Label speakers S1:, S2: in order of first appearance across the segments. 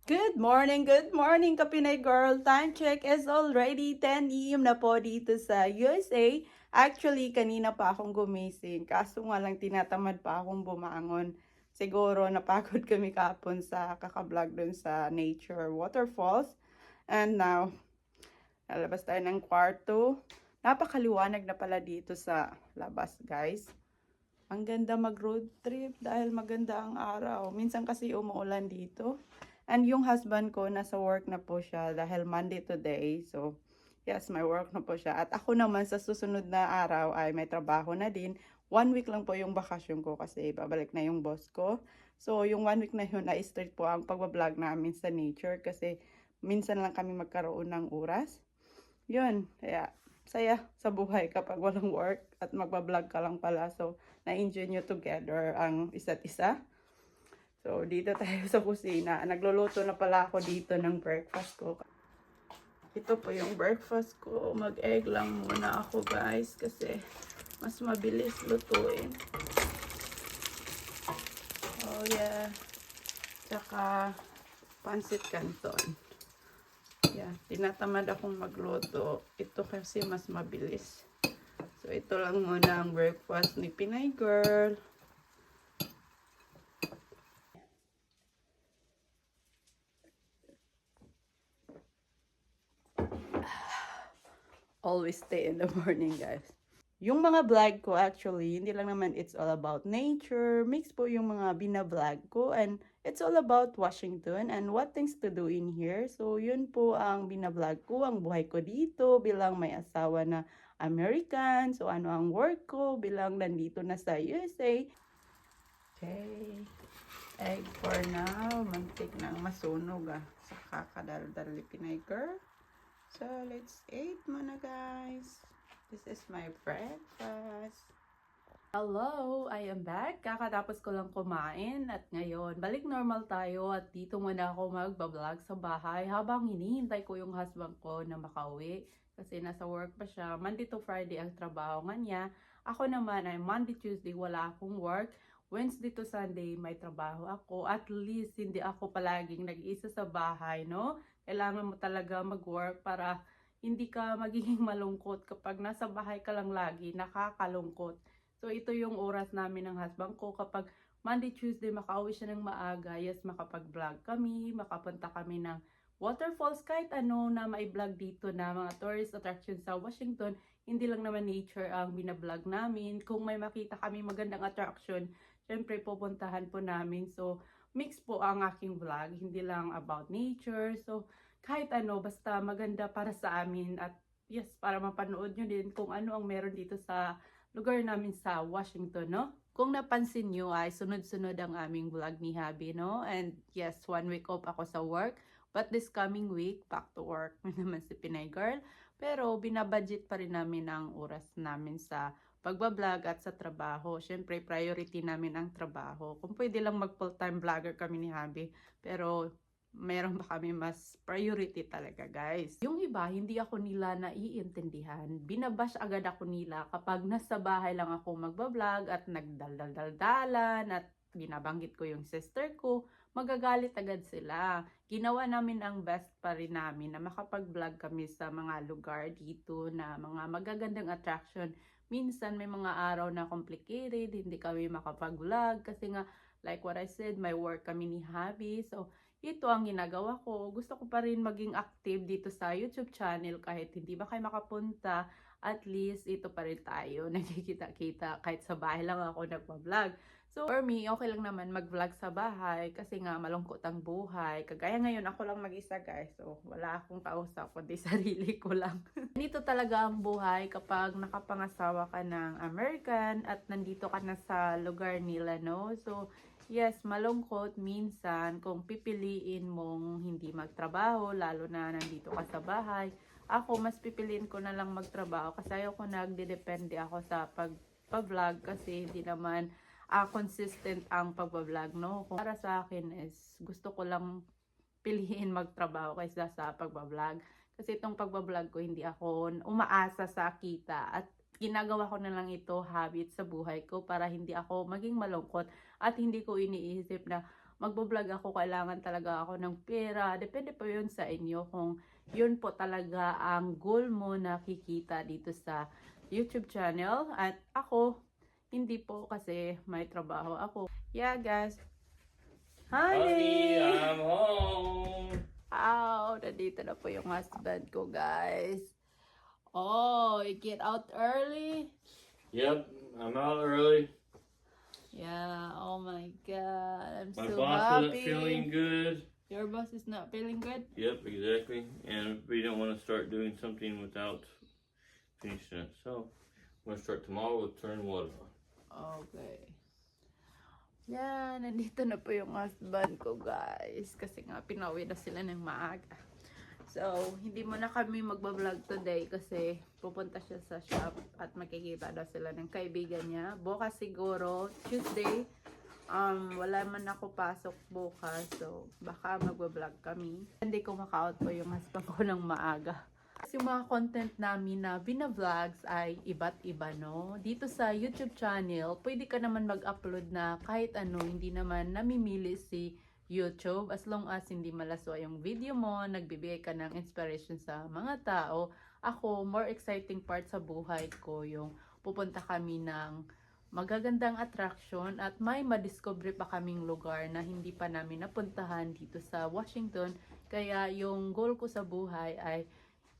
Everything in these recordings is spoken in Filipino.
S1: Good morning, Kapinay Girl. Time check is already 10 AM na po dito sa USA. Actually, kanina pa akong gumising. Kaso nga lang tinatamad pa akong bumangon. Siguro napagod kami kapon sa kakablog dun sa nature waterfalls. And now, lalabas tayo ng kwarto. Napakaliwanag na pala dito sa labas, guys. Ang ganda mag-road trip dahil maganda ang araw. Minsan kasi umuulan dito. And yung husband ko, nasa work na po siya dahil Monday today. So, yes, may work na po siya. At ako naman sa susunod na araw ay may trabaho na din. 1 week lang po yung bakasyon ko kasi babalik na yung boss ko. So, yung 1 week na yun ay straight po ang pagbablog namin sa nature kasi minsan lang kami magkaroon ng oras. Yun, kaya saya sa buhay kapag walang work at magbablog ka lang pala. So, na-enjoy nyo together ang isa't isa. So, dito tayo sa kusina. Nagluluto na pala ako dito ng breakfast ko. Ito po yung breakfast ko. Mag-egg lang muna ako, guys, kasi mas mabilis lutuin. Oh, yeah. Tsaka, pansit canton. Yeah, tinatamad akong magluto. Ito kasi mas mabilis. So, ito lang muna ang breakfast ni Pinay Girl. Always stay in the morning, guys. Yung mga vlog ko actually, hindi lang naman it's all about nature. Mix po yung mga bina-vlog ko and it's all about Washington and what things to do in here. So yun po ang bina-vlog ko, ang buhay ko dito bilang may asawa na American. So ano ang work ko bilang nandito na sa USA. Okay. Egg for now. Mantik nang masunog sa kakadaldal ni Pinay Girl. So, let's eat muna, guys. This is my breakfast. Hello! I am back. Kakatapos ko lang kumain at ngayon, balik normal tayo at dito muna ako magbablog sa bahay habang hinihintay ko yung husband ko na makauwi kasi nasa work pa siya. Monday to Friday ang trabaho nga niya. Ako naman ay Monday, Tuesday wala akong work. Wednesday to Sunday may trabaho ako. At least hindi ako palaging nag-iisa sa bahay, no? Kailangan mo talaga mag-work para hindi ka magiging malungkot kapag nasa bahay ka lang lagi, nakakalungkot. So ito yung oras namin ng husband ko kapag Monday, Tuesday makauwi siya ng maaga, yes, makapag-vlog kami, makapunta kami ng waterfalls, kahit ano na mai-vlog dito na mga tourist attraction sa Washington. Hindi lang naman nature ang binablog namin. Kung may makita kami magandang attraction, syempre pupuntahan po namin. So mix po ang aking vlog, hindi lang about nature. So, kahit ano, basta maganda para sa amin at yes, para mapanood nyo din kung ano ang meron dito sa lugar namin sa Washington, no? Kung napansin nyo ay sunod-sunod ang aming vlog ni Habi, no? And yes, 1 week off ako sa work. But this coming week, back to work naman si Pinay Girl. Pero binabudget pa rin namin ang oras namin sa pagbablog at sa trabaho. Siyempre, priority namin ang trabaho. Kung pwede lang mag full-time vlogger kami ni Habi, pero meron pa kami mas priority talaga, guys. Yung iba, hindi ako nila naiintindihan. Binabash agad ako nila kapag nasa bahay lang ako magbablog at nagdaldal-daldalan at binabanggit ko yung sister ko, magagalit agad sila. Ginawa namin ang best pa rin namin na makapag-vlog kami sa mga lugar dito na mga magagandang attraction. Minsan may mga araw na complicated, hindi kami makapag-vlog kasi nga like what I said, may work kami ni Habi. So, ito ang ginagawa ko. Gusto ko pa rin maging active dito sa YouTube channel kahit hindi ba kayo makapunta. At least, ito pa rin tayo. Nagkikita-kita kahit sa bahay lang ako nagpa-vlog. So, for me, okay lang naman mag-vlog sa bahay kasi nga malungkot ang buhay. Kagaya ngayon, ako lang mag-isa, guys. So, wala akong kausap, kundi sarili ko lang. Nito talaga ang buhay kapag nakapangasawa ka ng American at nandito ka na sa lugar nila, no? So, yes, malungkot minsan kung pipiliin mong hindi magtrabaho, lalo na nandito ka sa bahay. Ako, mas pipiliin ko na lang magtrabaho kasi ayoko nagdedepende ako sa pag-vlog kasi hindi naman consistent ang pag-vlog, no? Kung para sa akin is gusto ko lang piliin magtrabaho kaysa sa pag-vlog. Kasi itong pag-vlog ko, hindi ako umaasa sa kita at ginagawa ko na lang ito habit sa buhay ko para hindi ako maging malungkot at hindi ko iniisip na magbo-vlog ako, kailangan talaga ako ng pera. Depende po yun sa inyo kung yun po talaga ang goal mo na kikita dito sa YouTube channel. At ako, hindi po kasi may trabaho ako. Yeah, guys.
S2: Honey,
S1: Honey!
S2: I'm home.
S1: Nandito na po yung husband ko, guys. Oh, you get out early?
S2: Yep, I'm out early.
S1: Yeah, oh my God. I'm
S2: My
S1: so
S2: boss
S1: happy.
S2: wasn't feeling good.
S1: Your boss is not feeling good?
S2: Yep, exactly. And we don't want to start doing something without finishing it. So, I'm going to start tomorrow with turning water on.
S1: Okay. Yan, nandito na po yung husband ko, guys. Kasi nga, pinauwi na sila ng maaga. So, hindi mo na kami magbablog today kasi pupunta siya sa shop at makikita daw sila ng kaibigan niya. Bukas siguro, Tuesday, wala man ako pasok bukas. So, baka magbablog kami. Hindi ko maka-out po yung husband ko ng maaga. Kasi yung mga content namin na binavlogs ay iba't iba, no? Dito sa YouTube channel, pwede ka naman mag-upload na kahit ano, hindi naman namimili si YouTube. As long as hindi malaswa yung video mo, nagbibigay ka ng inspiration sa mga tao. Ako, more exciting part sa buhay ko yung pupunta kami ng magagandang attraction at may madiscover pa kaming lugar na hindi pa namin napuntahan dito sa Washington. Kaya yung goal ko sa buhay ay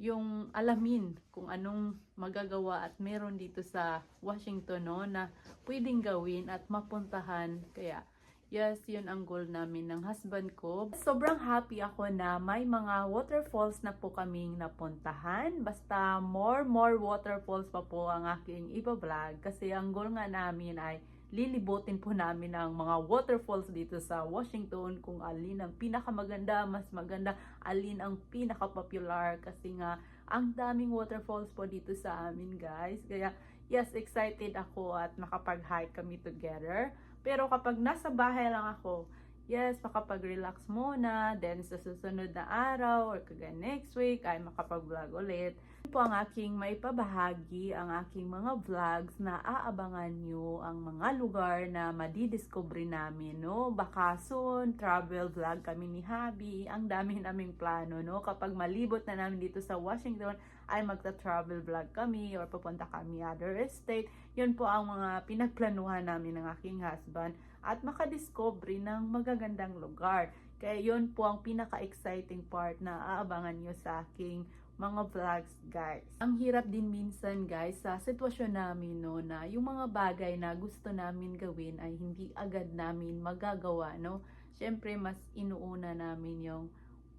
S1: yung alamin kung anong magagawa at meron dito sa Washington, no, na pwedeng gawin at mapuntahan. Kaya yes, yun ang goal namin ng husband ko. Sobrang happy ako na may mga waterfalls na po kaming napuntahan. Basta more waterfalls pa po ang aking iba-vlog. Kasi ang goal nga namin ay lilibutin po namin ang mga waterfalls dito sa Washington, kung alin ang pinakamaganda, mas maganda, alin ang pinaka-popular, kasi nga ang daming waterfalls po dito sa amin, guys. Kaya yes, excited ako at makapag-hike kami together. Pero kapag nasa bahay lang ako, yes, makapag-relax muna, then sa susunod na araw or kagaya next week ay makapag-vlog ulit. Po ang aking may pabahagi, ang aking mga vlogs na aabangan nyo ang mga lugar na madidiscover namin, no? Baka soon, travel vlog kami ni Habi. Ang dami naming plano, no? Kapag malibot na namin dito sa Washington, ay magta-travel vlog kami or pupunta kami other state. Yun po ang mga pinagplanuhan namin ng aking husband at makadiscover ng magagandang lugar. Kaya yun po ang pinaka-exciting part na aabangan nyo sa aking mga vlogs, guys. Ang hirap din minsan, guys, sa sitwasyon namin, no, na yung mga bagay na gusto namin gawin ay hindi agad namin magagawa, no. Syempre, mas inuuna namin yung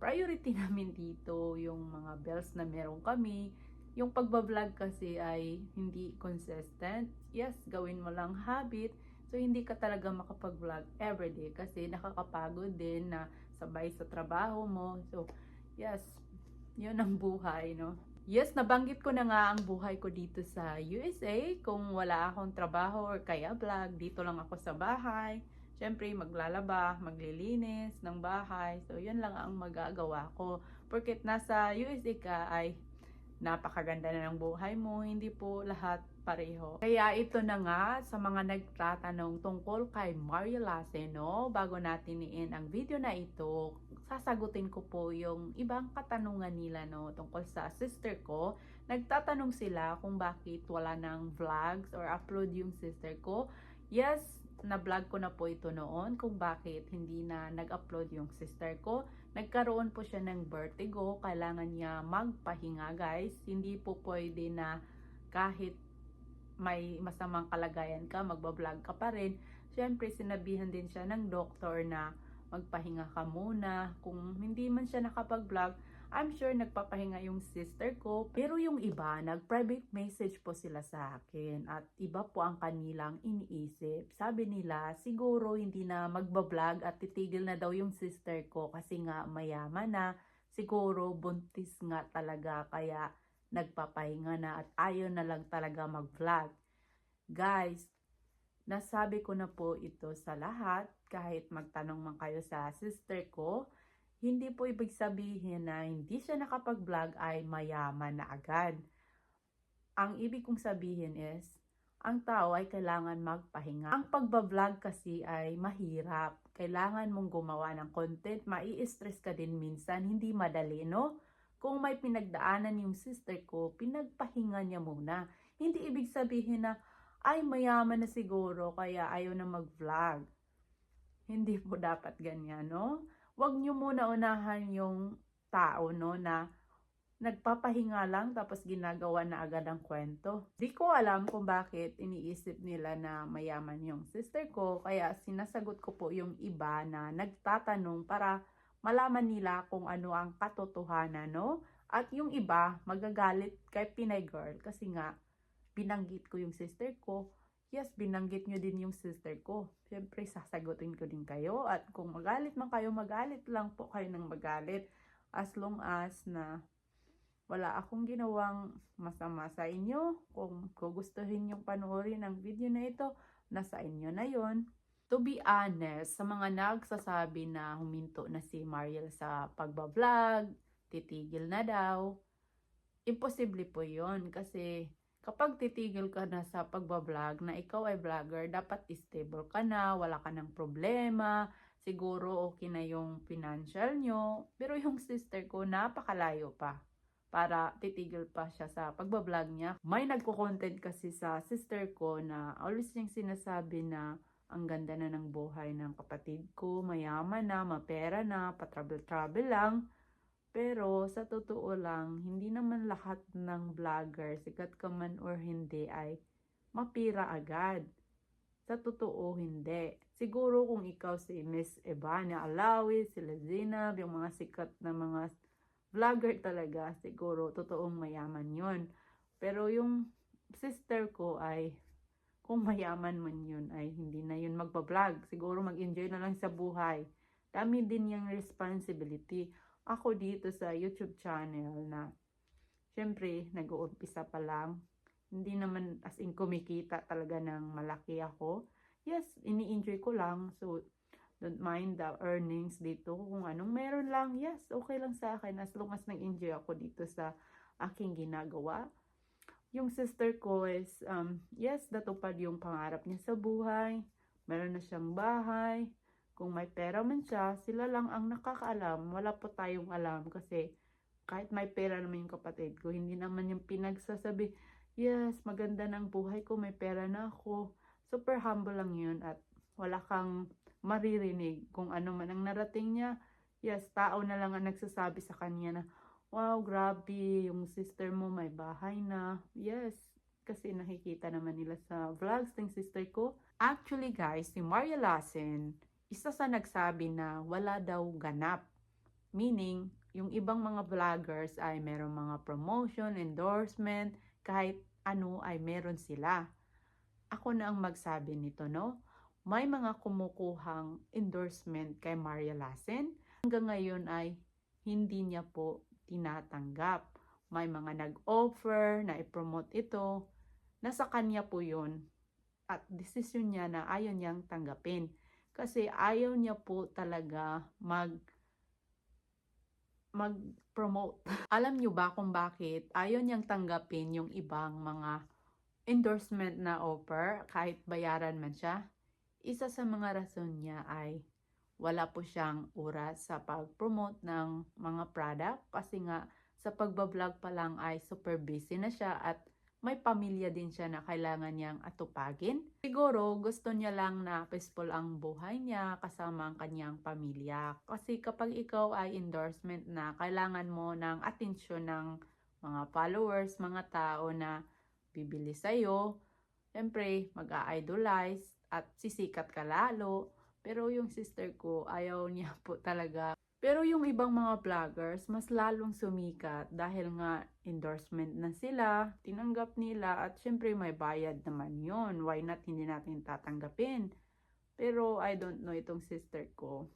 S1: priority namin dito, yung mga bills na meron kami. Yung pagbablog kasi ay hindi consistent. Yes, gawin mo lang habit. So, hindi ka talaga makapag-vlog everyday kasi nakakapagod din na sabay sa trabaho mo. So, yes, yun ang buhay, no? Yes, nabanggit ko na nga ang buhay ko dito sa USA. Kung wala akong trabaho or kaya vlog, dito lang ako sa bahay. Siyempre, maglalaba, maglilinis ng bahay. So, yun lang ang magagawa ko. Porket nasa USA ka ay napakaganda na ng buhay mo, hindi po lahat pareho. Kaya ito na nga sa mga nagtatanong tungkol kay Mario Lace, no? Bago natin i-end ang video na ito, sasagutin ko po yung ibang katanungan nila, no, tungkol sa sister ko. Nagtatanong sila kung bakit wala ng vlogs or upload yung sister ko. Yes, na-vlog ko na po ito noon kung bakit hindi na nag-upload yung sister ko. Nagkaroon po siya ng vertigo, kailangan niya magpahinga, guys. Hindi po pwede na kahit may masamang kalagayan ka, magbablog ka pa rin. Siyempre, sinabihan din siya ng doktor na magpahinga ka muna. Kung hindi man siya nakapag-vlog, I'm sure nagpapahinga yung sister ko. Pero yung iba, nag-private message po sila sa akin. At iba po ang kanilang iniisip. Sabi nila, siguro hindi na magbablog at titigil na daw yung sister ko kasi nga mayaman na. Siguro buntis nga talaga kaya nagpapahinga na at ayaw na lang talaga mag-vlog. Guys, nasabi ko na po ito sa lahat. Kahit magtanong man kayo sa sister ko, hindi po ibig sabihin na hindi siya nakapag-vlog ay mayaman na agad. Ang ibig kong sabihin is, ang tao ay kailangan magpahinga. Ang pagbablog kasi ay mahirap. Kailangan mong gumawa ng content. Mai-stress ka din minsan. Hindi madali, no? Kung may pinagdaanan yung sister ko, pinagpahinga niya muna. Hindi ibig sabihin na, ay mayaman na siguro kaya ayaw na mag-vlog. Hindi po dapat ganyan, no? Huwag niyo muna unahan yung tao, no, na nagpapahinga lang tapos ginagawa na agad ang kwento. Di ko alam kung bakit iniisip nila na mayaman yung sister ko, kaya sinasagot ko po yung iba na nagtatanong para malaman nila kung ano ang katotohanan, no? At yung iba magagalit kay Pinay Girl kasi nga binanggit ko yung sister ko. Yes, binanggit nyo din yung sister ko. Siyempre, sasagutin ko din kayo. At kung magalit man kayo, magalit lang po kayo ng magalit. As long as na wala akong ginawang masama sa inyo. Kung gugustuhin yung panoorin ang video na ito, nasa inyo na yon. To be honest, sa mga nagsasabi na huminto na si Mariel sa pagbablog, titigil na daw, imposible po yon kasi kapag titigil ka na sa pagbablog na ikaw ay vlogger, dapat stable ka na, wala ka ng problema, siguro okay na yung financial nyo. Pero yung sister ko, napakalayo pa para titigil pa siya sa pagbablog niya. May nagko-content kasi sa sister ko na always niyang sinasabi na ang ganda na ng buhay ng kapatid ko, mayaman na, mapera na, pa-travel-travel lang. Pero sa totoo lang, hindi naman lahat ng vlogger, sikat ka man or hindi, ay mapira agad. Sa totoo, hindi. Siguro kung ikaw si Miss Evania Alawi, si Lezina, yung mga sikat na mga vlogger talaga, siguro totoong mayaman yon. Pero yung sister ko ay, kung mayaman man yun, ay hindi na yun magbablog. Siguro mag-enjoy na lang sa buhay. Dami din yung responsibility. Ako dito sa YouTube channel na syempre nag-uumpisa pa lang, hindi naman as in kumikita talaga ng malaki ako. Yes, ini-enjoy ko lang, so don't mind the earnings dito. Kung anong meron lang, yes, okay lang sa akin as long as nag-enjoy ako dito sa aking ginagawa. Yung sister ko is, yes, natupad yung pangarap niya sa buhay. Meron na siyang bahay. Kung may pera man siya, sila lang ang nakakaalam. Wala po tayong alam kasi kahit may pera naman yung kapatid ko, hindi naman yung pinagsasabi, yes, maganda ng buhay ko, may pera na ako. Super humble lang yun at wala kang maririnig kung ano man ang narating niya. Yes, tao na lang ang nagsasabi sa kanya na, wow, grabe, yung sister mo may bahay na. Yes, kasi nakikita naman nila sa vlogs ng sister ko. Actually guys, si Maria Lassen, isa sa nagsabi na wala daw ganap. Meaning, yung ibang mga vloggers ay meron mga promotion, endorsement, kahit ano ay meron sila. Ako na ang magsabi nito, no? May mga kumukuhang endorsement kay Maria Lassen. Hanggang ngayon ay hindi niya po tinatanggap. May mga nag-offer na i-promote ito. Nasa kanya po yun. At desisyon niya na ayaw niyang tanggapin. Kasi ayaw niya po talaga mag-promote. Alam niyo ba kung bakit ayaw niyang tanggapin yung ibang mga endorsement na offer kahit bayaran man siya? Isa sa mga rason niya ay wala po siyang oras sa pag-promote ng mga product kasi nga sa pagbablog pa lang ay super busy na siya at may pamilya din siya na kailangan niyang atupagin. Siguro gusto niya lang na peaceful ang buhay niya kasama ang kanyang pamilya. Kasi kapag ikaw ay endorsement na, kailangan mo ng atensyon ng mga followers, mga tao na bibili sa'yo. Siyempre, mag-a-idolize at sisikat ka lalo. Pero yung sister ko, ayaw niya po talaga. Pero yung ibang mga vloggers, mas lalong sumikat dahil nga endorsement na sila, tinanggap nila at syempre may bayad naman yon. Why not hindi natin tatanggapin? Pero I don't know itong sister ko.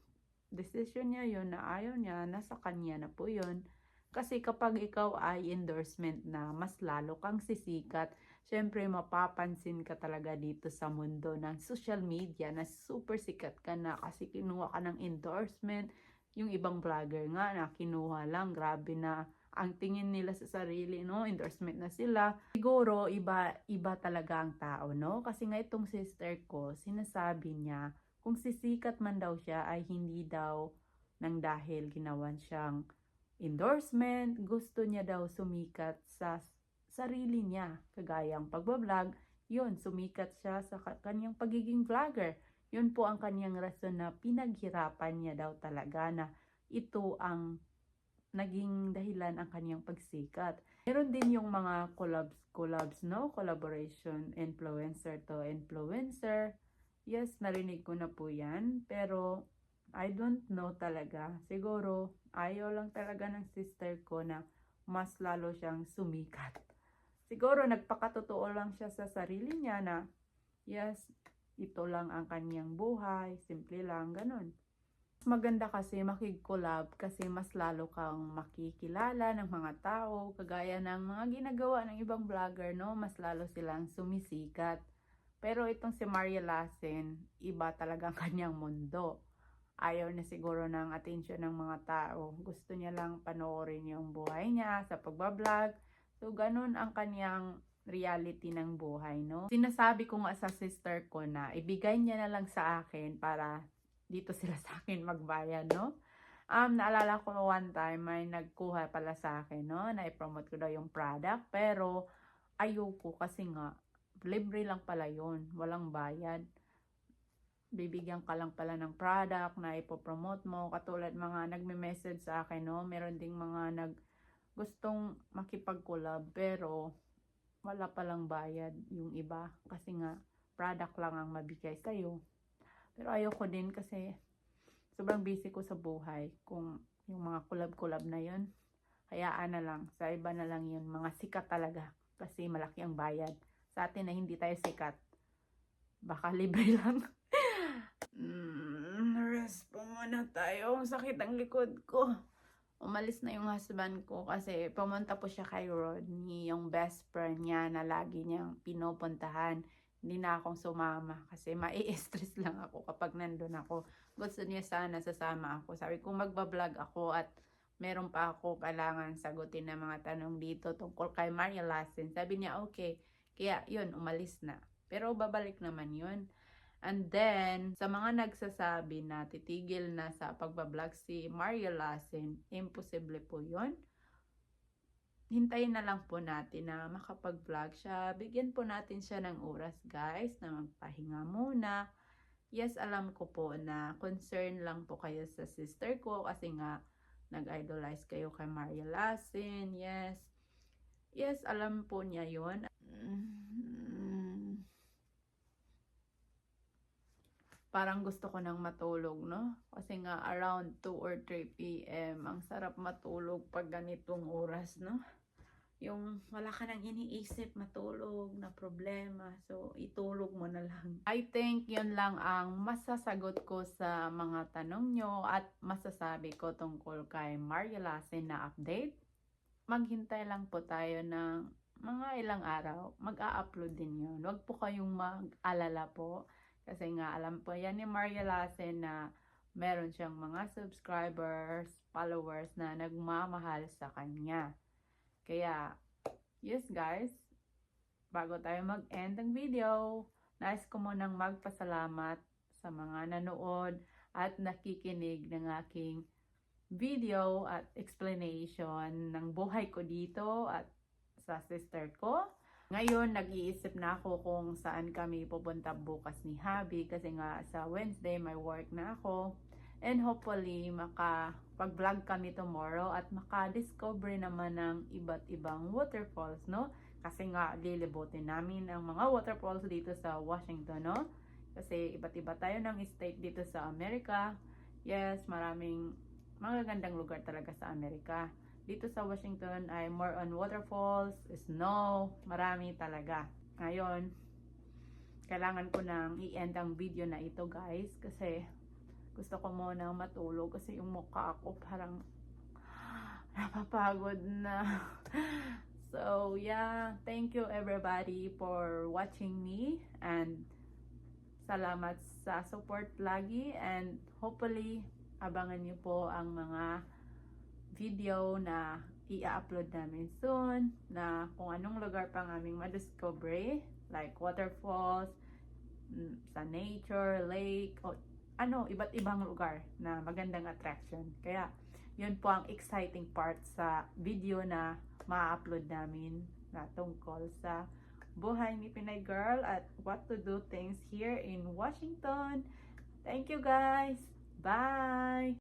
S1: Decision niya yon na ayaw niya, nasa kanya na po yon. Kasi kapag ikaw ay endorsement na, mas lalo kang sisikat. Syempre mapapansin ka talaga dito sa mundo ng social media na super sikat ka na kasi kinuha ka ng endorsement. Yung ibang vlogger nga na kinuha lang, grabe na ang tingin nila sa sarili, no? Endorsement na sila. Siguro, iba talaga ang tao, no? Kasi nga itong sister ko, sinasabi niya, kung sisikat man daw siya, ay hindi daw nang dahil ginawan siyang endorsement. Gusto niya daw sumikat sa sarili niya. Kagayang pagbablog, yun, sumikat siya sa kanyang pagiging vlogger. Yun po ang kanyang rason na pinaghirapan niya daw talaga na ito ang naging dahilan ang kanyang pagsikat. Meron din yung mga collabs, no? Collaboration, influencer to influencer. Yes, narinig ko na po yan. Pero, I don't know talaga. Siguro, ayaw lang talaga ng sister ko na mas lalo siyang sumikat. Siguro, nagpakatotoo lang siya sa sarili niya na, yes, ito lang ang kanyang buhay. Simple lang, ganun. Maganda kasi makig-collab kasi mas lalo kang makikilala ng mga tao, kagaya ng mga ginagawa ng ibang vlogger, no? Mas lalo silang sumisikat. Pero itong si Maria Lassen, iba talaga ang kanyang mundo. Ayaw na siguro ng attention ng mga tao. Gusto niya lang panoorin yung buhay niya sa pagbablog. So, ganun ang kanyang reality ng buhay, no? Sinasabi ko nga sa sister ko na ibigay niya na lang sa akin para dito sila sa akin magbayad, no? Naalala ko one time may nagkuha pala sa akin, no? Na i-promote ko daw yung product, pero ayoko kasi nga libre lang pala yun, walang bayad. Bibigyan ka lang pala ng product na ipopromote mo, katulad mga nagme-message sa akin, no? Meron ding mga gustong makipag-collab, pero wala palang bayad yung iba kasi nga product lang ang mabigay sa'yo. Pero ayoko din kasi sobrang busy ko sa buhay. Kung yung mga collab na yun, hayaan na lang. Sa iba na lang yun, mga sikat talaga. Kasi malaki ang bayad. Sa atin na hindi tayo sikat, baka libre lang. Rest po muna tayo. Sakit ang likod ko. Umalis na yung husband ko kasi pumunta po siya kay Rodney, yung best friend niya na lagi niyang pinupuntahan. Hindi na akong sumama kasi mai-stress lang ako kapag nandun ako. Gusto niya sana sasama ako. Sabi ko magbablog ako at meron pa ako kailangan sagutin na mga tanong dito tungkol kay Maria Lassen. Sabi niya okay. Kaya yun, umalis na. Pero babalik naman yun. And then, sa mga nagsasabi na titigil na sa pagbablog si Maria Lassen, imposible po yun. Hintayin na lang po natin na makapag-vlog siya. Bigyan po natin siya ng oras, guys, na magpahinga muna. Yes, alam ko po na concern lang po kayo sa sister ko kasi nga nag-idolize kayo kay Maria Lassen. Yes. Yes, alam po niya yun. Parang gusto ko nang matulog, no? Kasi nga around 2 or 3 p.m. ang sarap matulog pag ganitong oras, no? Yung wala ka nang iniisip, matulog na problema. So, itulog mo na lang. I think yun lang ang masasagot ko sa mga tanong nyo at masasabi ko tungkol kay Maria Lassen na update. Maghintay lang po tayo ng mga ilang araw. Mag-a-upload din yun. Huwag po kayong mag-alala po. Kasi nga alam po yan ni Maria Lassen na meron siyang mga subscribers, followers na nagmamahal sa kanya. Kaya, yes guys, bago tayo mag-end ng video, nais ko munang magpasalamat sa mga nanood at nakikinig ng aking video at explanation ng buhay ko dito at sa sister ko. Ngayon, nag-iisip na ako kung saan kami pupunta bukas ni Habi kasi nga sa Wednesday may work na ako. And hopefully, makapag-vlog kami tomorrow at makadiscover naman ng iba't ibang waterfalls, no? Kasi nga, lilibutin namin ang mga waterfalls dito sa Washington, no? Kasi iba't iba tayo ng state dito sa Amerika. Yes, maraming magagandang lugar talaga sa Amerika. Dito sa Washington ay more on waterfalls, snow, marami talaga. Ngayon, kailangan ko nang i-end ang video na ito, guys, kasi gusto ko muna matulog kasi yung mukha ko parang napapagod na. So, yeah, thank you everybody for watching me and salamat sa support lagi and hopefully abangan niyo po ang mga video na i-upload namin soon na kung anong lugar pang aming madiscover, like waterfalls, sa nature, lake, o iba't ibang lugar na magandang attraction. Kaya, yun po ang exciting part sa video na ma-upload namin na tungkol sa buhay ni Pinay Girl at what to do things here in Washington. Thank you guys! Bye!